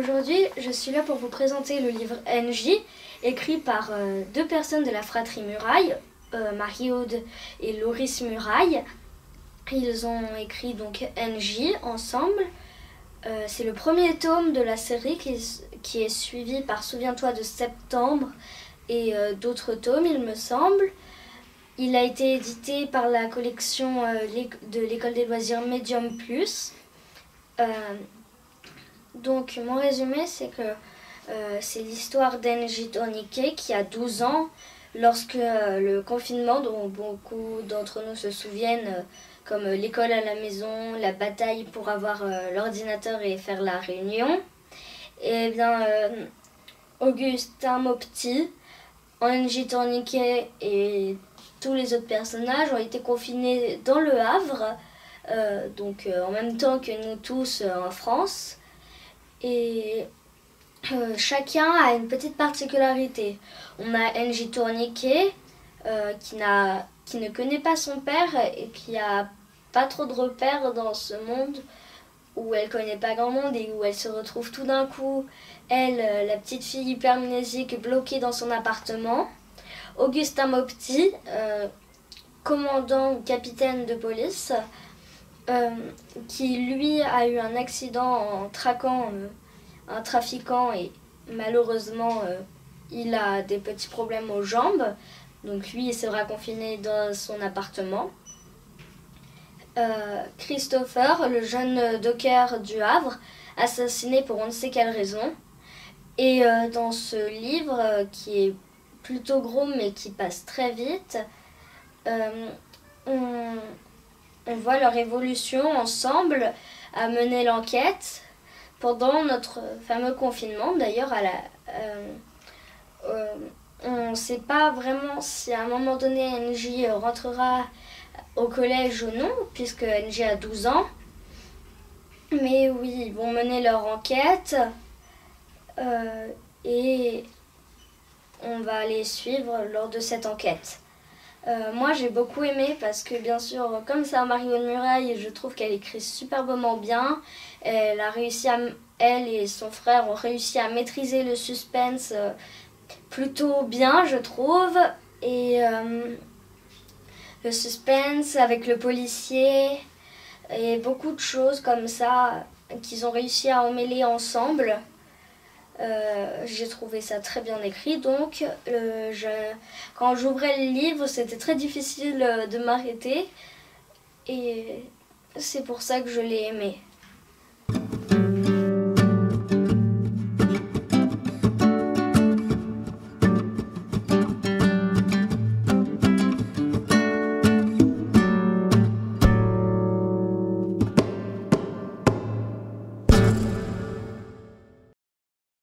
Aujourd'hui, je suis là pour vous présenter le livre NJ, écrit par deux personnes de la fratrie Muraille, Marie-Aude et Loris Muraille. Ils ont écrit donc NJ ensemble. C'est le premier tome de la série qui est suivi par Souviens-toi de septembre et d'autres tomes, il me semble. Il a été édité par la collection de l'école des loisirs Medium Plus. Donc mon résumé, c'est que c'est l'histoire d'Enji Torniquet qui a 12 ans lorsque le confinement, dont beaucoup d'entre nous se souviennent, comme l'école à la maison, la bataille pour avoir l'ordinateur et faire la réunion, et bien Augustin Mopti, Enji Torniquet et tous les autres personnages ont été confinés dans le Havre, en même temps que nous tous en France. Et chacun a une petite particularité. On a Enji Torniquet qui ne connaît pas son père et qui a pas trop de repères dans ce monde où elle connaît pas grand monde et où elle se retrouve tout d'un coup, elle, la petite fille hypermnésique, bloquée dans son appartement. Augustin Mopti, commandant ou capitaine de police, qui lui a eu un accident en traquant un trafiquant et malheureusement il a des petits problèmes aux jambes, donc lui il sera confiné dans son appartement. Christopher, le jeune docker du Havre, assassiné pour on ne sait quelle raison. Et dans ce livre qui est plutôt gros mais qui passe très vite, on voit leur évolution ensemble à mener l'enquête pendant notre fameux confinement. D'ailleurs, on ne sait pas vraiment si à un moment donné NJ rentrera au collège ou non, puisque NJ a 12 ans. Mais oui, ils vont mener leur enquête et on va les suivre lors de cette enquête. Moi j'ai beaucoup aimé parce que bien sûr comme c'est Marie-Aude Muraille, je trouve qu'elle écrit superbement bien. Elle et son frère ont réussi à maîtriser le suspense plutôt bien, je trouve. Et le suspense avec le policier et beaucoup de choses comme ça qu'ils ont réussi à emmêler ensemble. J'ai trouvé ça très bien écrit, donc quand j'ouvrais le livre, c'était très difficile de m'arrêter et c'est pour ça que je l'ai aimé.